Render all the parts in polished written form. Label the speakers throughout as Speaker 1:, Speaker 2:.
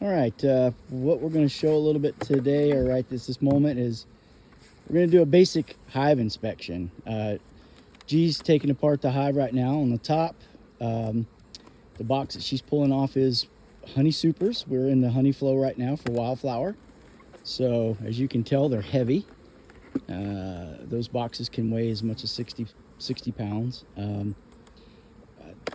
Speaker 1: All right, what we're going to show a little bit today, or right this moment, is we're going to do a basic hive inspection. G's taking apart the hive right now. On the top, the box that she's pulling off is honey supers. We're in the honey flow right now for wildflower. So as you can tell, they're heavy. Those boxes can weigh as much as 60 pounds.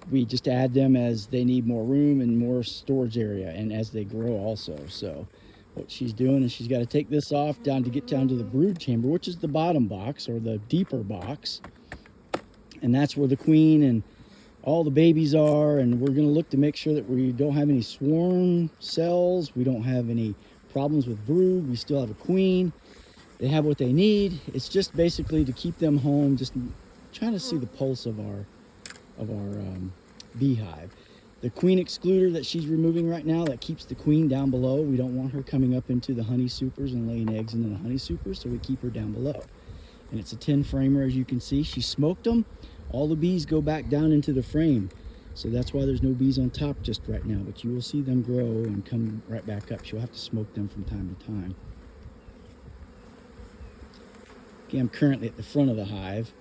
Speaker 1: We just add them as they need more room and more storage area, and as they grow also. So what she's doing is she's got to take this off to get down to the brood chamber, which is the bottom box or the deeper box, and that's where the queen and all the babies are. And we're going to look to make sure that we don't have any swarm cells, we don't have any problems with brood, we still have a queen, they have what they need. It's just basically to keep them home, just trying to see the pulse of our beehive. The queen excluder that she's removing right now, that keeps the queen down below. We don't want her coming up into the honey supers and laying eggs into the honey supers, so we keep her down below. And it's a 10 framer, as you can see. She smoked them. All the bees go back down into the frame, so that's why there's no bees on top just right now, but you will see them grow and come right back up. She'll have to smoke them from time to time. Okay, I'm currently at the front of the hive.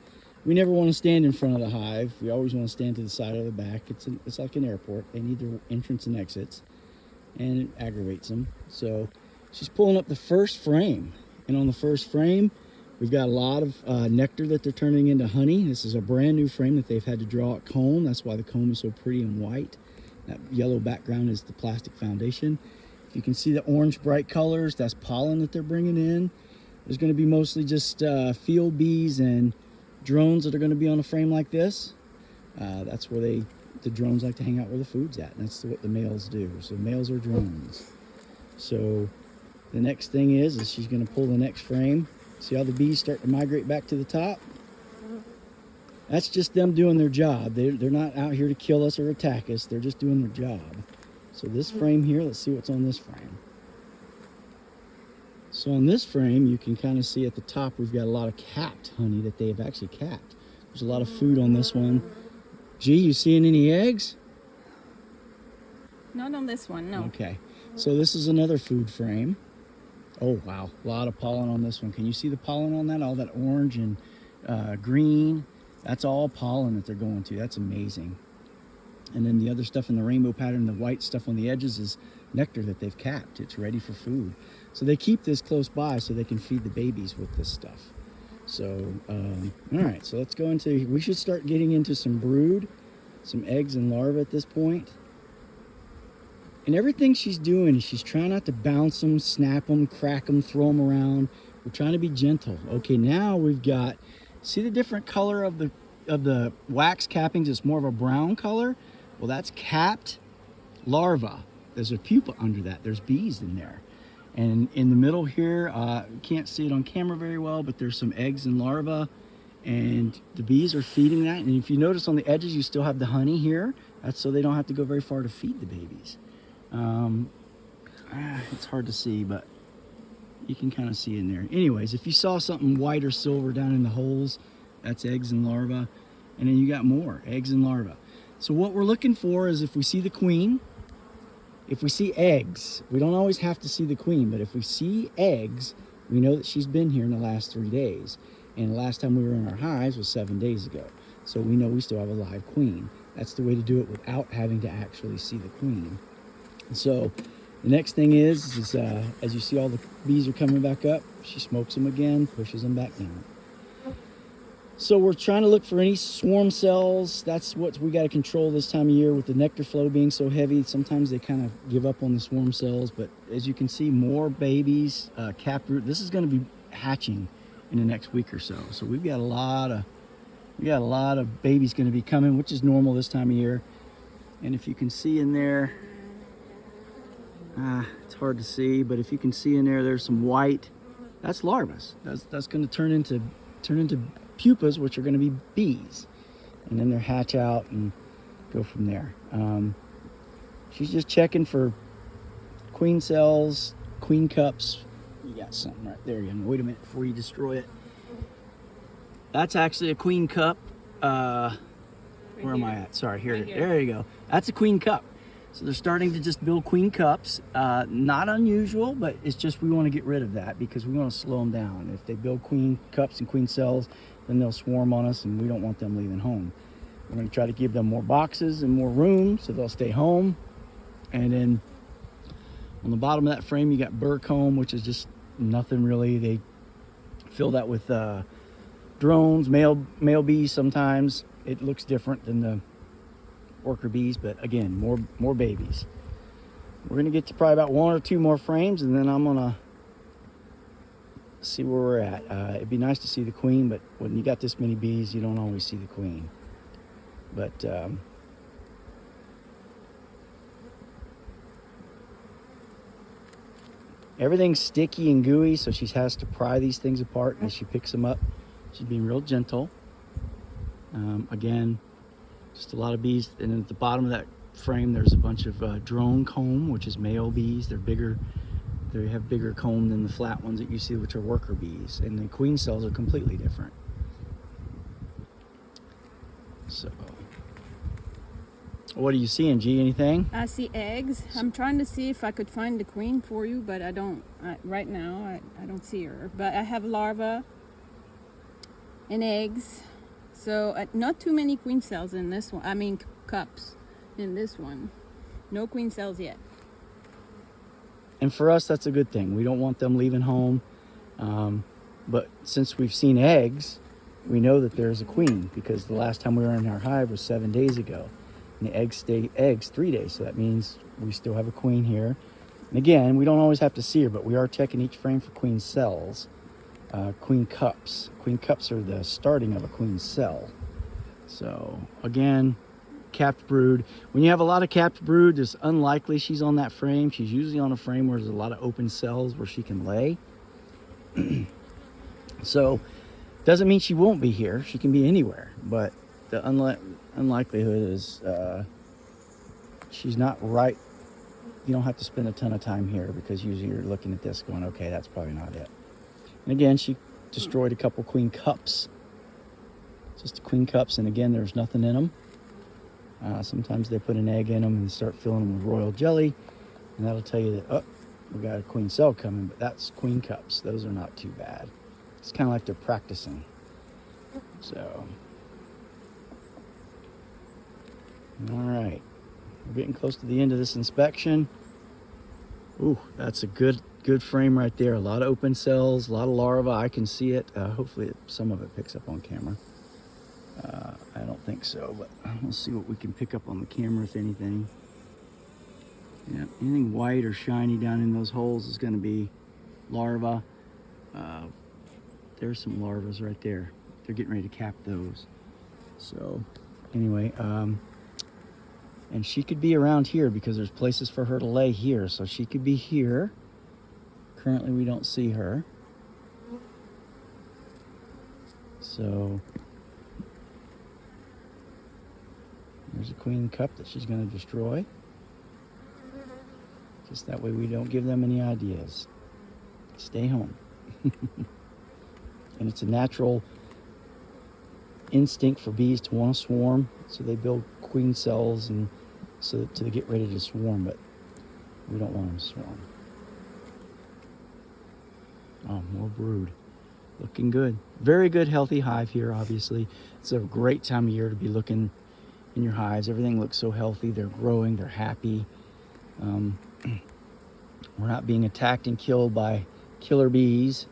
Speaker 1: We never want to stand in front of the hive. We always want to stand to the side or the back. It's like an airport. They need their entrance and exits, and it aggravates them. So she's pulling up the first frame, and on the first frame, we've got a lot of nectar that they're turning into honey. This is a brand new frame that they've had to draw at comb. That's why the comb is so pretty and white. That yellow background is the plastic foundation. If you can see the orange bright colors, that's pollen that they're bringing in. There's going to be mostly just field bees and drones that are going to be on a frame like this. That's where the drones like to hang out where the food's at. And that's what the males do. So males are drones. So the next thing is she's going to pull the next frame. See how the bees start to migrate back to the top? That's just them doing their job. They're not out here to kill us or attack us. They're just doing their job. So this frame here, let's see what's on this frame. So on this frame, you can kind of see at the top, we've got a lot of capped honey that they've actually capped. There's a lot of food on this one. Gee, you seeing any eggs?
Speaker 2: Not on this one, no.
Speaker 1: Okay, so this is another food frame. Oh wow, a lot of pollen on this one. Can you see the pollen on that? All that orange and green, that's all pollen that they're going to. That's amazing. And then the other stuff in the rainbow pattern, the white stuff on the edges, is nectar that they've capped. It's ready for food. So they keep this close by so they can feed the babies with this stuff. So, all right, so let's go into, we should start getting into some brood, some eggs and larvae at this point. And everything she's doing is she's trying not to bounce them, snap them, crack them, throw them around. We're trying to be gentle. Okay, now we've got, see the different color of the wax cappings? It's more of a brown color. Well, that's capped larva. There's a pupa under that. There's bees in there. And in the middle here, you can't see it on camera very well, but there's some eggs and larvae, and the bees are feeding that. And if you notice on the edges, you still have the honey here. That's so they don't have to go very far to feed the babies. It's hard to see, but you can kind of see in there. Anyways, if you saw something white or silver down in the holes, that's eggs and larvae. And then you got more eggs and larvae. So what we're looking for is, if we see the queen, if we see eggs, we don't always have to see the queen, but if we see eggs, we know that she's been here in the last 3 days. And the last time we were in our hives was 7 days ago. So we know we still have a live queen. That's the way to do it without having to actually see the queen. And so the next thing is as you see all the bees are coming back up, she smokes them again, pushes them back down. So we're trying to look for any swarm cells. That's what we got to control this time of year with the nectar flow being so heavy. Sometimes they kind of give up on the swarm cells, but as you can see, more babies, capped root. This is going to be hatching in the next week or so. So we've got a lot of babies going to be coming, which is normal this time of year. And if you can see in there, it's hard to see, but if you can see in there, there's some white. That's larvae. That's going to turn into pupas, which are going to be bees, and then they'll hatch out and go from there. She's just checking for queen cells, queen cups. You got something right there. Wait a minute before you destroy it. That's actually a queen cup. Where am I at? Sorry, here. Right, there you go. That's a queen cup. So they're starting to just build queen cups. Not unusual, but it's just we want to get rid of that because we want to slow them down. If they build queen cups and queen cells, then they'll swarm on us, and we don't want them leaving home. We're going to try to give them more boxes and more room so they'll stay home. And then on the bottom of that frame, you got burr comb, which is just nothing really. They fill that with drones, male bees sometimes. It looks different than the worker bees, but again, more babies. We're gonna get to probably about 1 or 2 more frames, and then I'm gonna see where we're at. It'd be nice to see the queen, but when you got this many bees, you don't always see the queen. But everything's sticky and gooey, so she has to pry these things apart as she picks them up. She's being real gentle. Again, just a lot of bees. And then at the bottom of that frame, there's a bunch of drone comb, which is male bees. They're bigger. They have bigger comb than the flat ones that you see, which are worker bees. And the queen cells are completely different. So, what are you seeing, G? Anything?
Speaker 2: I see eggs. I'm trying to see if I could find the queen for you, but I don't. Right now, I don't see her. But I have larvae and eggs. So not too many queen cells in this one. I mean cups in this one. No queen cells yet.
Speaker 1: And for us, that's a good thing. We don't want them leaving home. But since we've seen eggs, we know that there's a queen, because the last time we were in our hive was 7 days ago. And the eggs stay 3 days. So that means we still have a queen here. And again, we don't always have to see her, but we are checking each frame for queen cells. Queen cups. Queen cups are the starting of a queen cell. So again, capped brood. When you have a lot of capped brood, it's unlikely she's on that frame. She's usually on a frame where there's a lot of open cells where she can lay. So doesn't mean she won't be here. She can be anywhere, but the unlikelihood is she's not right. You don't have to spend a ton of time here, because usually you're looking at this going, okay, that's probably not it. And again, she destroyed a couple queen cups. Just queen cups, and again, there's nothing in them. Sometimes they put an egg in them and start filling them with royal jelly, and that'll tell you that, oh, we got a queen cell coming, but that's queen cups. Those are not too bad. It's kind of like they're practicing. So, all right. We're getting close to the end of this inspection. Ooh, that's a good frame right there. A lot of open cells, a lot of larvae. I can see it. Hopefully some of it picks up on camera. I don't think so, but we'll see what we can pick up on the camera, if anything. Yeah, anything white or shiny down in those holes is going to be larvae. There's some larvae right there. They're getting ready to cap those. So anyway, and she could be around here because there's places for her to lay here. So she could be here. Currently we don't see her. So there's a queen cup that she's going to destroy. Just that way we don't give them any ideas. Stay home. And it's a natural instinct for bees to want to swarm. So they build queen cells and so to get ready to swarm, but we don't want them to swarm. Oh, more brood. Looking good. Very good, healthy hive here, obviously. It's a great time of year to be looking in your hives. Everything looks so healthy. They're growing. They're happy. We're not being attacked and killed by killer bees.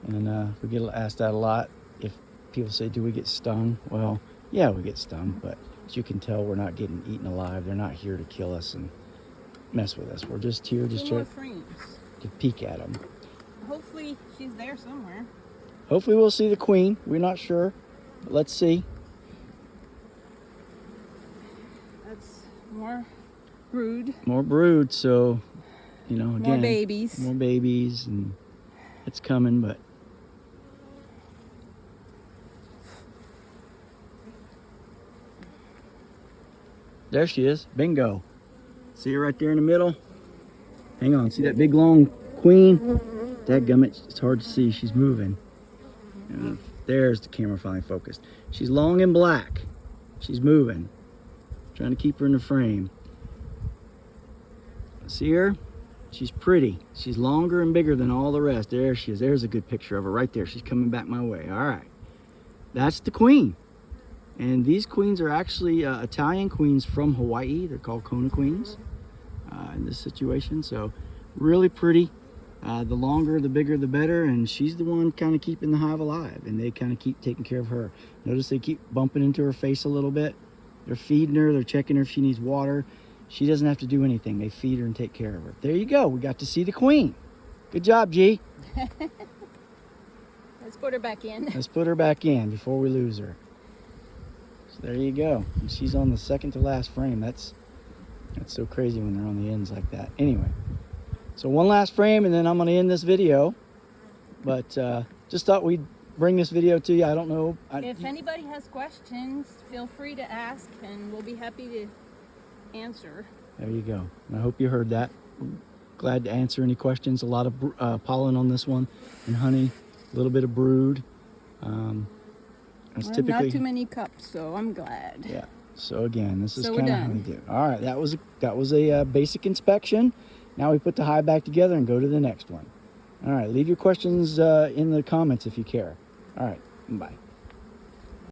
Speaker 1: And we get asked that a lot. If people say, do we get stung? Well, yeah, we get stung. But as you can tell, we're not getting eaten alive. They're not here to kill us and mess with us. We're just here just to peek at them.
Speaker 2: Hopefully she's there somewhere.
Speaker 1: Hopefully we'll see the queen. We're not sure, but let's see.
Speaker 2: That's more brood.
Speaker 1: More brood, so, you know, again.
Speaker 2: More babies.
Speaker 1: More babies, and it's coming, but. There she is. Bingo. See her right there in the middle? Hang on. See that big long queen? Dadgummit, it's hard to see. She's moving. There's the camera finally focused. She's long and black. She's moving. Trying to keep her in the frame. See her? She's pretty. She's longer and bigger than all the rest. There she is. There's a good picture of her right there. She's coming back my way. All right. That's the queen. And these queens are actually Italian queens from Hawaii. They're called Kona queens in this situation. So really pretty. The longer, the bigger, the better. And she's the one kind of keeping the hive alive. And they kind of keep taking care of her. Notice they keep bumping into her face a little bit. They're feeding her. They're checking her if she needs water. She doesn't have to do anything. They feed her and take care of her. There you go. We got to see the queen. Good job, G.
Speaker 2: Let's put her back in.
Speaker 1: Let's put her back in before we lose her. So there you go. And she's on the second to last frame. That's so crazy when they're on the ends like that. Anyway, so one last frame and then I'm going to end this video. But just thought we'd bring this video to you. I don't know.
Speaker 2: If anybody has questions, feel free to ask and we'll be happy to answer.
Speaker 1: There you go. And I hope you heard that. Glad to answer any questions. A lot of pollen on this one and honey, a little bit of brood. It's
Speaker 2: Well,
Speaker 1: typically
Speaker 2: not too many cups, so I'm glad.
Speaker 1: Yeah. So again, this is
Speaker 2: So
Speaker 1: kind
Speaker 2: we're
Speaker 1: of how we
Speaker 2: done.
Speaker 1: do. All right, that was a basic inspection. Now we put the hive back together and go to the next one. All right, leave your questions in the comments if you care. All right, bye.